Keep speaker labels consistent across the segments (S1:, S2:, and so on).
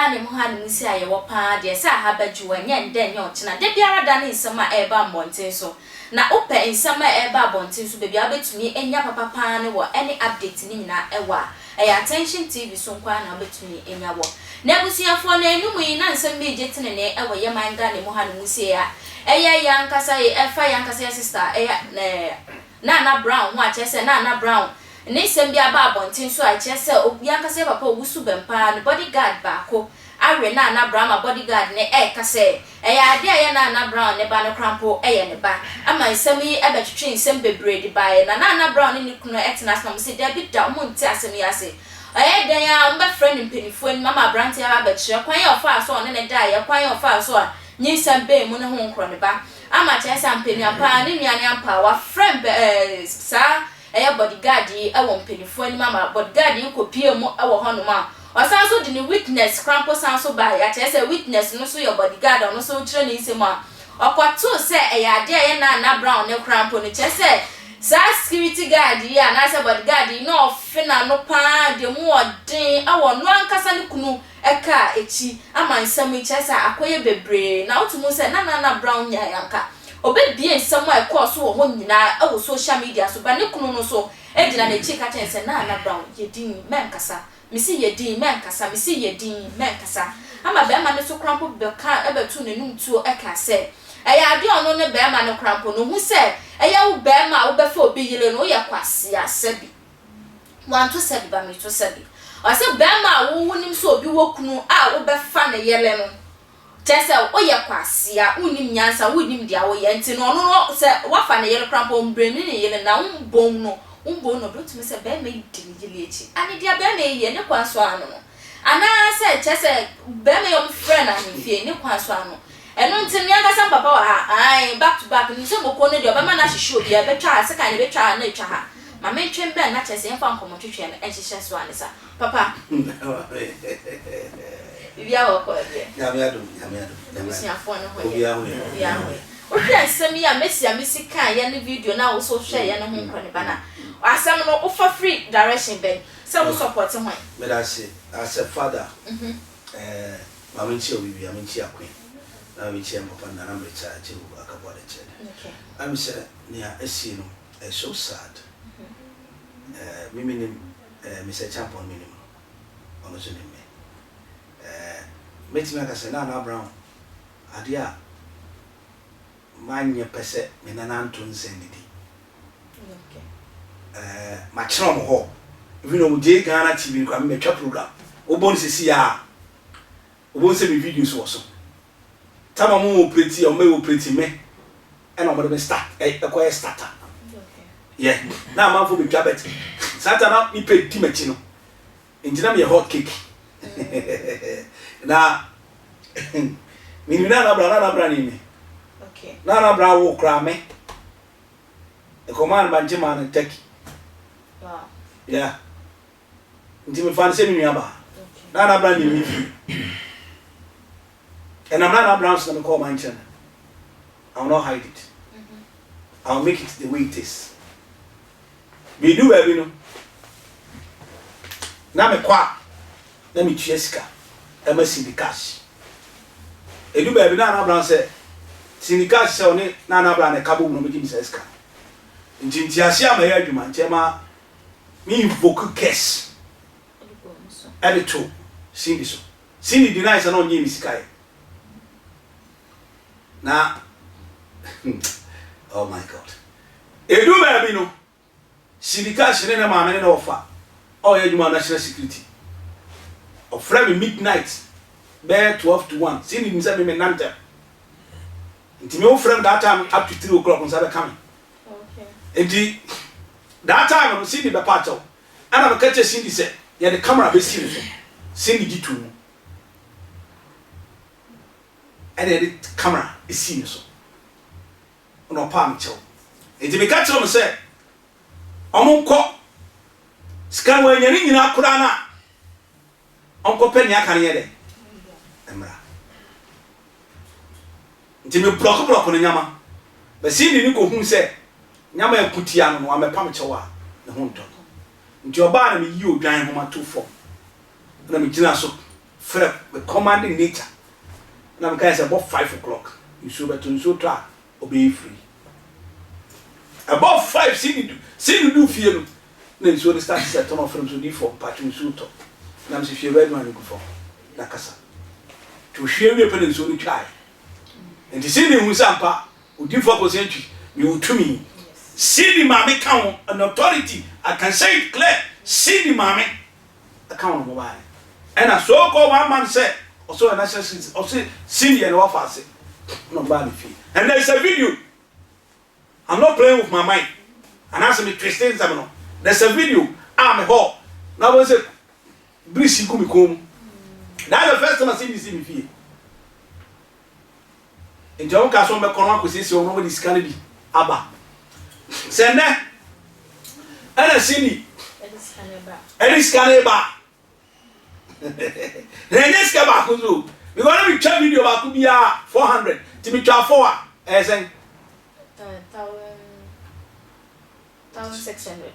S1: Gani muhani nisi aye wapa de sa habaju anye ndɛ nyɛ ɔkyena de biara da ne nsɛm a ɛba mbɔnten so na opɛ nsɛm a ɛba abɔnten so bebi abetumi enya papa paa ne wɔ any update ni nyina ɛwɔ a attention TV so nkwa na abetumi enya wɔ na abusiafo na enum yi na nsɛm bi gye tene ne ɛwɔ yɛ man Gani muhani nisi a ɛyɛ yankasa ye ɛfa yankasa sister ɛyɛ Naana Brown ho a kyerɛ sɛ Naana Brown ne nsɛm bi aba abɔnten so a kyerɛ sɛ yankasa papa owusu bɛmpa ne bodyguard baako awe Naana Brown bodyguard ne kase ade aye Naana Brown ne ba no krampo ne ba ama nsem yi ebetwetwe nsem bebre di bae na Naana Brown ne kunu etena asem se da bi da mo nti asem yi ase dan ya mba friend mpenifu ni mama brant ya ba kyerɛ kwan ya ofa so ne da ya kwan ya ofa so a nyi nsem be mu ne ho nkro ne ba ama kyerɛ sɛ mpeni apa ne nuane ampa wa friend sa bodyguard yi wɔ mpenifu ni mama bodyguard yi kopie mu wɔ hɔ no ma osanso di ni witness crampo sanso ba ya kyerɛ witness no so your bodyguard no so kyerɛ ne nsɛm a ɔkɔto sɛ ade aye Naana Brown ne crampo no kyerɛ sa security guard yi na sɛ bodyguard yi no ofina no pa de mu ɔden awɔ no ankasa ne kunu ɛka echi ama nsɛm yi kyerɛ akoye bebre na otumu sɛ Naana Brown nya yanka obebie nsɛm a ɛkɔ so wɔ ho nyina ɛwɔ social media so ba ne kunu no so edina ne chi ka kyerɛ sɛ Naana Brown yedin menkasa misi yedin menkasa misi yedin menkasa ama be ma ne so krampo be ka ebetu ne numtuo eka sɛ ade ono ne be ma ne krampo no hu sɛ wo be ma wo be fa obi yele no ye kwase asabi wanto sabi ba mi to sabi o sɛ be ma wo nim so obi wokunu a wo be fa ne yele no kyerɛ wo ye kwase a unim nyansa unim dia wo ye nti no no sɛ wa fa ne yele krampo mbrɛ ne yele na umbom no do to me say be me dili echi ani dia be me ye ne kwanso ano no ana say chese be me yom friend ani fie ne kwanso ano eno nti ne anga papa wa ha back to back ni se moko ne dia be ma na hihye obi be twa ase kan be twa na twa ha ma me twem be na chese emfa nkomo twetwe ne enhihye so ani sa papa bibia wo ko bia
S2: ya me ado
S1: si afo no ho ya o hwe nsem ya mesi kan ya ne video na wo so hwe ya ne ho nkɔ ne bana asem no offer free direction ben so we support him
S2: me da say as a father ma me chi obi ma me chi akwen na me chi papa na na me cha che wo akabo da che
S1: okay
S2: I'm say near esi no so sad me minim me say champion minim ono so ne me ti me ka say Naana Brown ade a manye pese me na nanto nsendidi
S1: okay
S2: ma kyerɛ mo hɔ even o Tvgh Ghana TV kwa me twa program obon sisi ya obon se me videos wo so tama mo operate o me operate me and o me start e starter
S1: okay
S2: yeah na man fo me twa bet starter na me pe di machi no enjina me hot cake na me ni Naana Brown ni me
S1: okay
S2: Naana Brown wo kra me e command banje man take
S1: wow
S2: yeah nti me fan se me nua ba
S1: okay
S2: Naana Brown ni me and I'm Naana Brown so me call my channel I will not hide it I will make it the way it is we do baby no na me kwa na me tuesika e ma sindi cash e do baby Naana Brown say sindi cash say oni Naana Brown e kabo no me give me seska nti asia ma ya adwuma nchema me invoke curse edito sindi so sindi deny say no nyi mi sika na oh my god edu baby no sindika shine na ma me na ofa o ya adwuma national security of frame midnight be 12 to 1 sindi mi say me nanta nti me o frame that time up to 3 o'clock on sabe coming enti that time no Cindy be pacho ana be kache Cindy say ya the camera be see so Cindy gitu and the camera is seen so no palm chow enti be kache no say omonko ska wa nyani nyina kura na onko pe ni aka ne ye de emra enti me block no nyama be Cindy ni ko hu say nyama ekutia no amepa mechewa ne ho nto nti oba na me yi odwan ho mato fo na me gina so frɛ commanding nature na me kai say about 5 o'clock nsuo beto nsuo to a obey free about 5 see do fie no na nsuo start set on from so di for patch nsuo to na me se fie red man go for na kasa to hwe wie pe nsuo no twai and see ni hu sampa odi for percent me utumi see the mama count an authority I can say it clear see the mama account mobile and a so called one man said also a national also senior and office no bad fee and there's a video I'm not playing with my mind and ask me Christian Zamano there's a video I'm a hall now was it Brisi Kumikum that's the first time I see this in fee in John Castle McConnell was this or nobody's candy Abba send that and a city and it's Caneba. Then come back with you. We're going to be checking video about could be 400 to be 4 as in
S1: 1,600.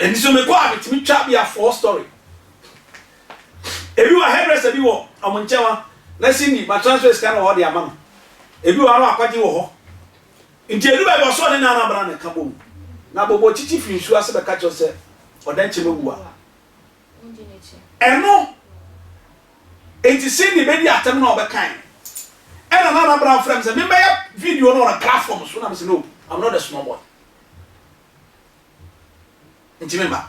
S2: And so me go to me chat be a 4 story. If you are hairdresser, you are a monchewa. Let's see my transfer is kind of all the amount. If you are not quite you in the Luba was on Naana Brown-They Kaboom. Now, but what chief you should ask the catch yourself or then Chimua. And no, it is seen the baby at them of a kind. And another brown friends, and remember video on a platform. So I'm saying, no, I'm not a small boy. And remember,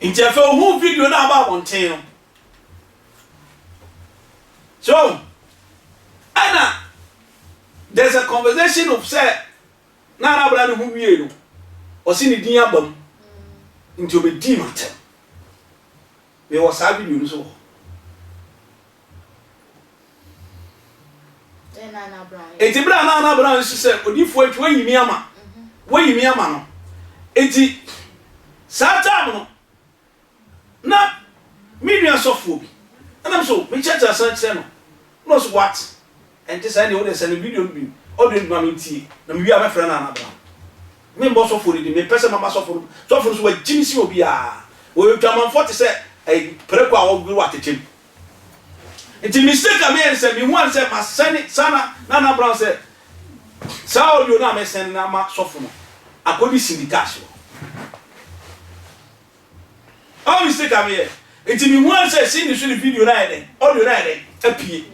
S2: in Jeff, who video now about one tail. So, Anna, there's a conversation of say, Naana Brown-They who you or seen the diabum into the demon. Me was having you so.
S1: Naana Brown.
S2: Eti bra Naana Brown say odifo atwa yimi ama. Wo yimi ama no. Eti sata no. Na million sofo bi. And I'm so me church asan say no. No so what? And this any o dey send video bi. O dey ma me tie. Na me wi am friend Naana Brown. Me mbo sofo dey me person mama sofo. Sofo so wa jimisi obi a. Wo twaman 40 say I preko a wo wa techem. Nti mistake am here say me wan say ma send sana Naana Brown say sa audio na me send na ma sofo no. Akodi syndication. All mistake am here. Nti me wan say see the video na here. Audio na here. Apie.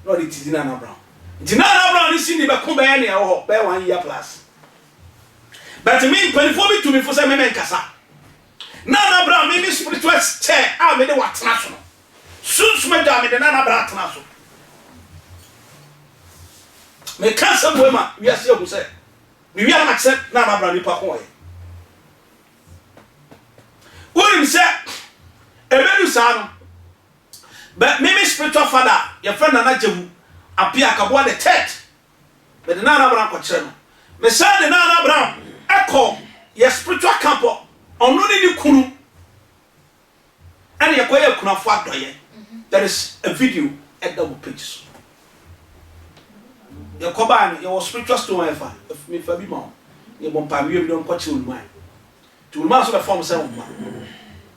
S2: No it is Naana Brown. Nti Naana Brown is see the be ko be na ho be 1 year plus. But me penifo bi to me for say me kasa. Naana Brown me spiritual chair a me de watena so no sunsu me da me de Naana Brown tena so me cancer boy ma we ase ogu say me wi am accept Naana Brown ni pa ko ye woni say ebedu sa no but me spiritual father your friend Nana Jehu apia Kaboa the third but the Naana Brown ko kire no me say the Naana Brown echo your spiritual camp ono ni kunu and yakoya kuna fo adoye there is a video at double pages yakoba your spiritual stone ever if me fa bi ma ye bon pa wi don ko chulman chulman so the form say ma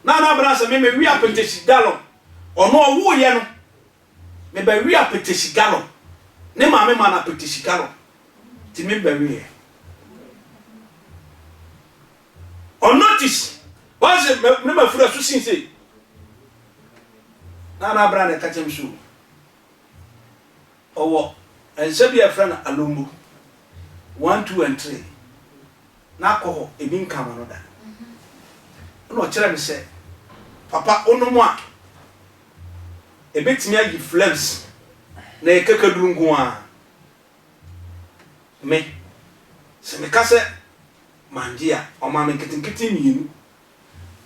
S2: Naana Brown say me wi apetesi galon ono wo ye no me ba wi apetesi galon ne ma me ma na apetesi galon ti me ba wi on notice once me ma fura so sin say Naana Brown-They catch him shoe owo and say be a friend alumbu 1 2 and 3 na ko e bin kam anoda no kire me say papa onomu a e betimi agi flames na e kakadurungu a me se me kase mandia o ma me kitinkiti mienu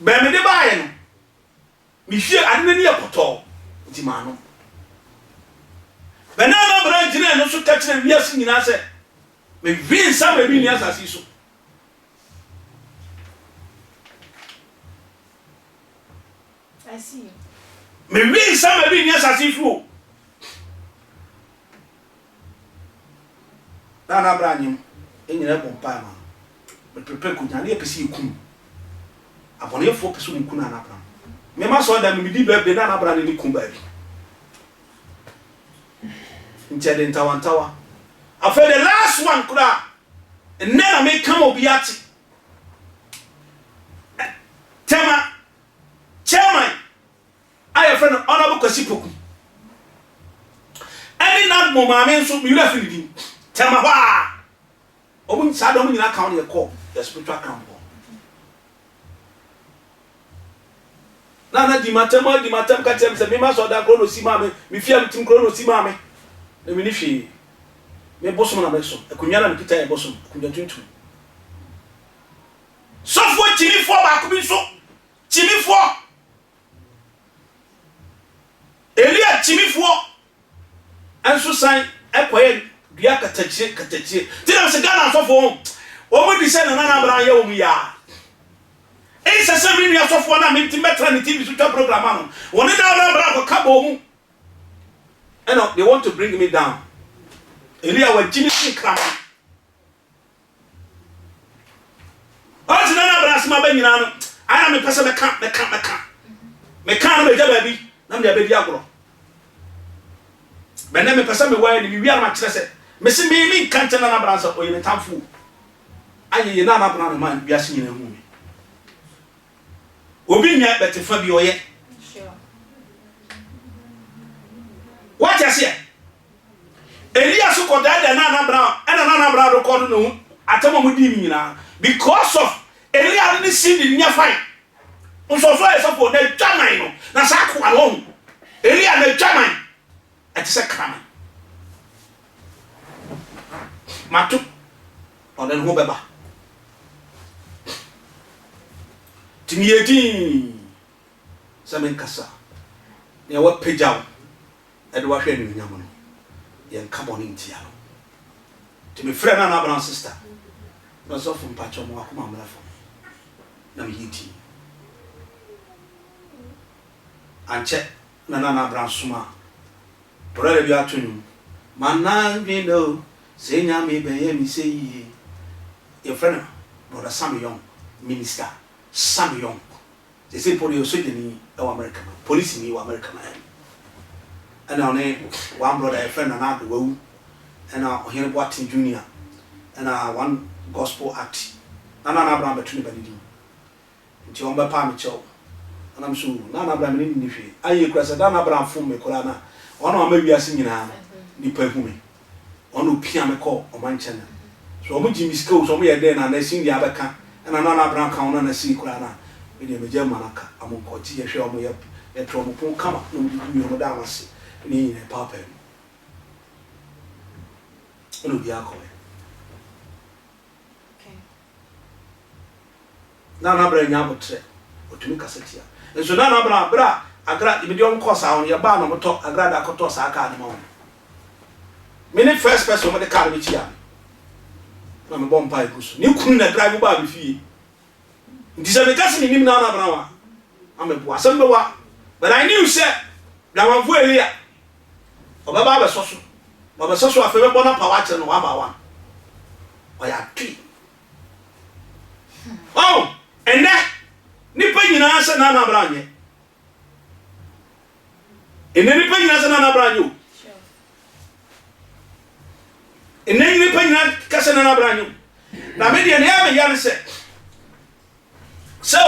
S2: be me de baaye no mi hwie ade ni apoto nti ma no be Naana Brown jina no so ka kire wiase nyina se me wi nsa me bi ni asasi so
S1: I see you.
S2: Me wi nsa me bi ni asasi so Naana Brown nyim enyina bompa ma me prepare ko nyane epesi ikum abone fo peso mu kuna Naana Brown me ma so da me di birthday Naana Brown ni kumba bi nchede ntawantawa after the last one kura nena me come obiati tema chairman I friend honorable Kwasipoku any not mo maame nso mi ura finidi tema wa omun sa do mo nyina account ye call the spiritual camp na di matem ka tem se me ma so da krono si maame mi fia tim krono si maame na mi ni hwe me bosom na me so akunya na me kita e bosom akunya tuntum so fo chini fo ba ko bi so chini fo Elia chini fo anso san ekoye dua katachie ti na se Ghana so fo o mo di se na Naana Brown ye o mu ya e se se mi nua so fo na me ti metra ni TV so twa program ano woni Naana Brown ko kabo mu and they want to bring me down Elia wa chini krama Ati Naana Brown sima ba nyina no ana me pese me ka na me jaba bi na me abedi agoro benne me pese me wa ni mi wi ama kire se me se me kante Naana Brown so oyi me tamfu aye Naana Brown man bi ase nyina hu me obi nya betefa bi oye sure what you say Elias ko da Naana Brown and Naana Brown record no atama mu di mi nyina because of Elias ni sin di nya fine unso so e so for na dwaman no na sa ko alon Elias na dwaman ati se krama matu onen ho beba timiyedi samen kasa ne wa pejaw e do wa hwe ni nyamo no yen kaboni ntia no timi frɛ Naana Brown sister no so fun pacho mo akoma mrafo na mi hiti anche na Naana Brown suma brother bi atunu manan bi no se nya me be ye mi se yi your friend brother Sam Young minister Sam Young they say police so de ni e wa America police ni wa America man and on one brother a friend and the wo and here Boatin Junior and one gospel act Naana Brown between badi nti on be pa me chew and I'm sure Naana Brown ni ni hwe aye kura se Naana Brown fun me kura na ono ma wiase nyina ni pa hu me ono pia me call o man channel so o mu jimi skill so mo ye dey na sin dia beka and Naana Brown kan ona na sin kura na me dey me je manaka amonko ti ye hwe o mo ye tro mo pon kama no du yo da amase ni ne papa ono bi akole
S1: okay
S2: Naana Brown nya botre otumi kasetia enso Naana Brown bra agra ibi on course awon ye ba no moto agra da koto sa aka ne ma won me ne first person mo de car me chia na me bom pa ikusu ni kunu na drive ba be fie nti se me kasi ni nim Naana Brown am bo asem be wa but I knew say da wan fu Elia obaba be soso afa be bona power che no wa ba wan oya twi oh and that nipa nyina se Naana Brown ye ene nipa nyina se Naana Brown yo sure ene nipa nyina ka se Naana Brown yo na me de ne ya me ya se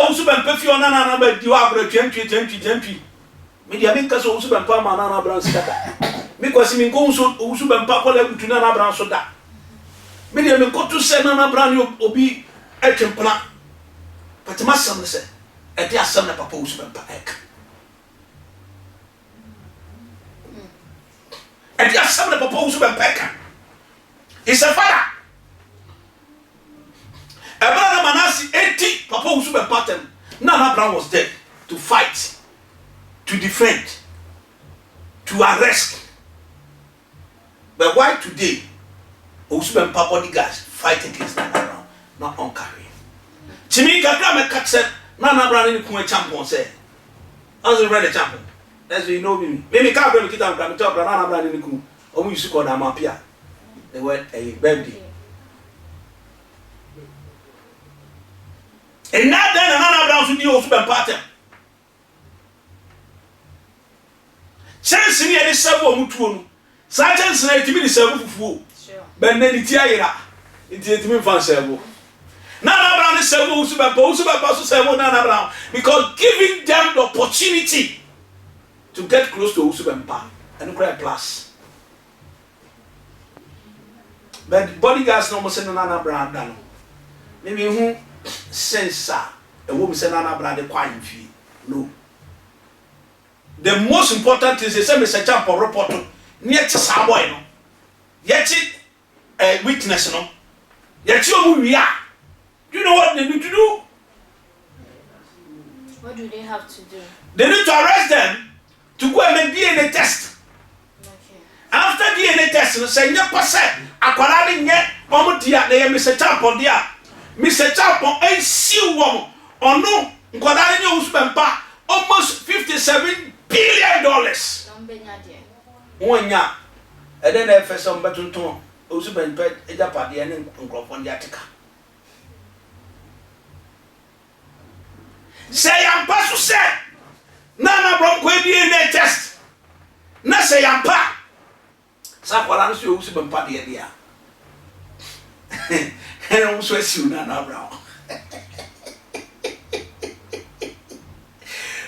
S2: o su ban pafi ona Naana ba di wa agro twentwi me de me ka so o su ban pa ma Naana Brown sikata me kwasi me ko o su ban pa ko la kutu Naana Brown so da me de me ko to se Naana Brown yo obi etwempla patima sam se e de asam na papa o su ban pa ek e de asam na papa o su ban pa ek is a father Abraham Manasi 80 papa o su ban pa tem Naana Brown was there to fight, to defend, to arrest. But why today Usman Bodyguard fight against Naana Brown? Not on carry. Chimi kakra me catch Naana Brown ni kun champion say. As you read the champion. That's you know me. Me ka bro me kita me talk Naana Brown ni kun. Omu use call na mapia. They were a birthday. And now then Naana Brown so di Usman party. chance ni e sebo mutuo no sa chance na etimi ni sebo fufuo ben na ni ti ayira nti etimi fan sebo Naana Brown is sebo usu bempa so sebo Naana Brown because giving them the opportunity to get close to usu bempa and cry plus but bodyguards no mo say Naana Brown dan maybe who sense a woman say Naana Brown de kwa mfi no. The most important thing is say Mr. Champo report near to some boy no. Yet witness no. Yet you are. Do you know what they need to do?
S1: What do they have to do?
S2: They need to arrest them to go and make DNA test.
S1: Okay.
S2: After DNA test, no say nya percent akwara ni nye omo dia na Mr. Champo dia. Mr. Champo en si wo ono nkwara ni osu bempa almost $57 billion. Wonya and then I first some better to also been paid a Japan and on the Attica. Say I'm pass to say Naana Brown DNA test. Na say I'm pa. Sakwalan so also been party idea. And also see Naana Brown.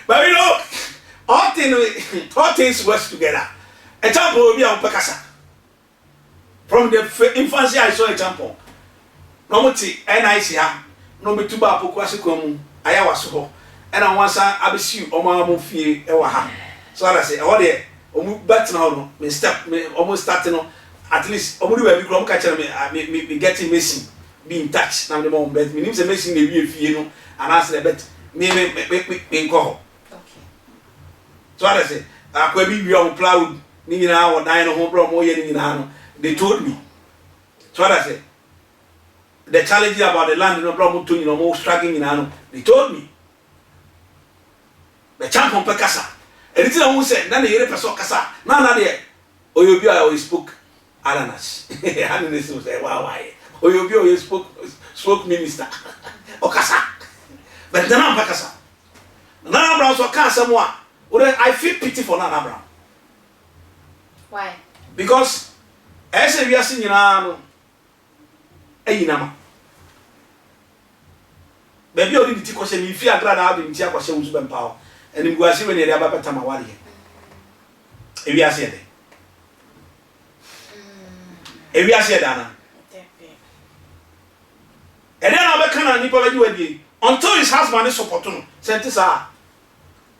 S2: But you know, all things work together. Example will be on Pekasa. From the infancy, I saw example. No muti NIC ha. No me tuba apokwase kwamu. Aya waso. And I want I be see oma mo fie e wa ha. So I say, all there, omu bet na no. Me step me almost starting no. At least omu do be krom ka chere me getting missing. Be in touch. Na me mo bet. Me nim say missing na wie fie no. And I say bet me nko. So I say, I could be on plow, Nina or nine or home, more yen. They told me. So I say, the challenge about the land in no problem to more struggling in Ano. They told me. The champ on Pekasa. And it's who said, None of the person Kasa. None there. Or you be always spoke Alanas. I didn't say, why? Or you be always spoke minister. Or Kasa. But the Nam Pekasa. Naana Brown so can't someone. I feel pity for Naana Brown.
S1: Why?
S2: Because as we are seeing now, Ayinama. Baby, only the question if you are glad I have been here, question was been power, and you go see when you are about Tamawali. If we are said, if we are said, Anna, and then I can Nipa until his husband is opportune. Sent this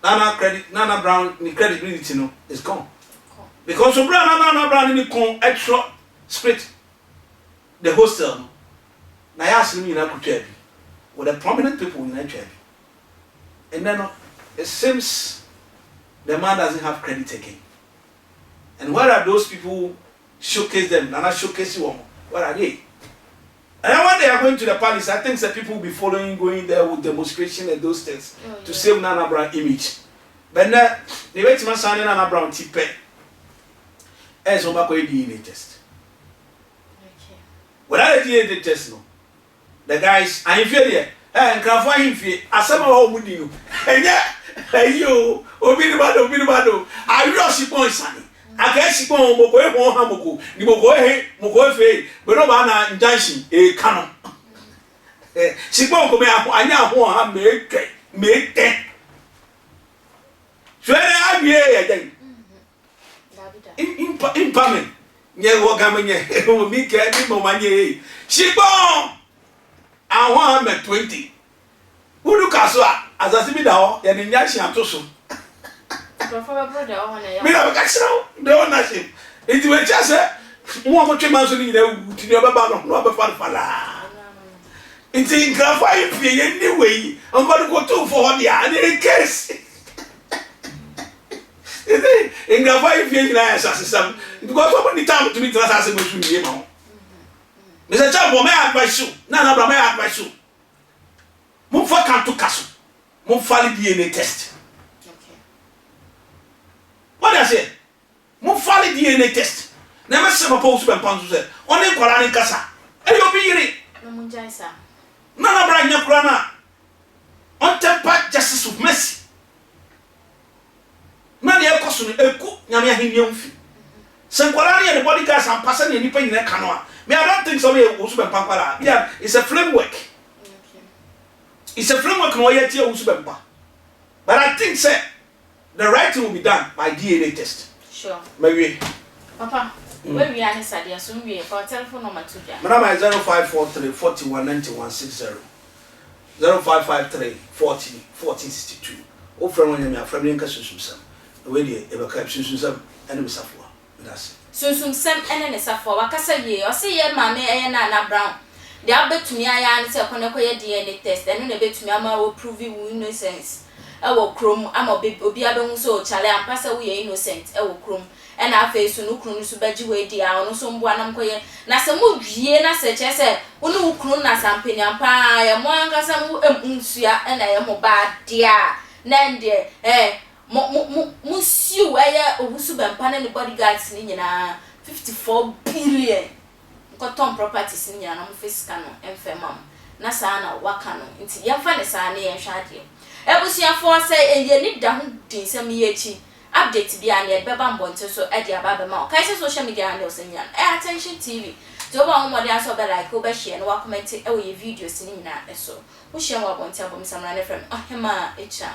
S2: Naana Brown, the credibility no is gone. Because of Naana Brown in the extra split the hostel. Now I asked me in a with the prominent people in Nigeria. And then it seems the man doesn't have credit again. And where are those people showcase them? Nana showcase you. Where are they? And when they are going to the palace, I think that people will be following, going there with demonstration and those things to save Naana Brown image. But now, the way to my son Naana Brown tipe, as on my DNA test. Without a DNA test, no. The guys, I'm failure. And can find him fear. As some of would you. And yeah, you, Obinibado. I rush it on Sunny. I guess you go Moko Hamuku, Moko Fe, but no man in Junction, a canon. She won't come out. I know how make ten. So I be in Pamin. Yeah, what coming here? Me can't be money. She born. I want me 20. Who do Casua as I see me now? And in Yashi and Tosu. Me have a castle, the ownership. It will just say, one more 2 months in the Baba, no Fala. It's in Graphite anyway. I'm going to go to for the other case. In Graphite, assassin, because of the time to meet us as a Muslim. Mr. Champo, may I advise you? Naana Brown, may I advise you? Move for come to castle. Move for the DNA test.
S1: Okay.
S2: What I say? Move for the DNA test. Never say my post when Pansu said, only Korani Kasa. And you'll be here.
S1: No Munjaisa.
S2: Naana Brown, your crana. On tempered justice of mercy. Nani Kosun, a cook. nyame ahini mfi senkwala ne bodyguard sam pasa ne nipa nyina ka no a me I don't think so me wo so be pankwala yeah it's a framework it's a framework no yet here wo so be mpa but I think say the right thing will be done by DNA test
S1: sure
S2: maybe
S1: papa where we are sadia so we for telephone number to ja
S2: madam 0543 419160 0553 40 1462 o friend when me friend nka susumsam we dey e be ka susumsam ene mesafo that's
S1: susumsam ene ne safo wakasa ye o se ye mame eye Naana Brown de abetumi aya ne se koneko ye DNA test ene ne betumi ama wo prove you innocence ewo krom ama obi abehun so chale ampasa wo ye innocent ewo krom ena afa so no kunu so baji we dia ono so mbo anam koye na se mo wie na se che se onu kunu na sampeni ampa ya mo ankasa mo nsua ena ye mo ba dia na ndie mo siu eye obusu bempa na ne bodyguards ni nyina 54 billion ko tom properties ni nyina na mo fisika no emfemam na sa na waka no nti yemfa ne sa na ye hwade ebusuafo se eye ni da ho din sem yechi update bi an ye beba mbonte so e dia baba ma kai se social media handles nyan attention tv to ba mo dia so be like o be share no wa comment e wo ye videos ni nyina e so wo share wa bonte abom samra ne frem ohema echa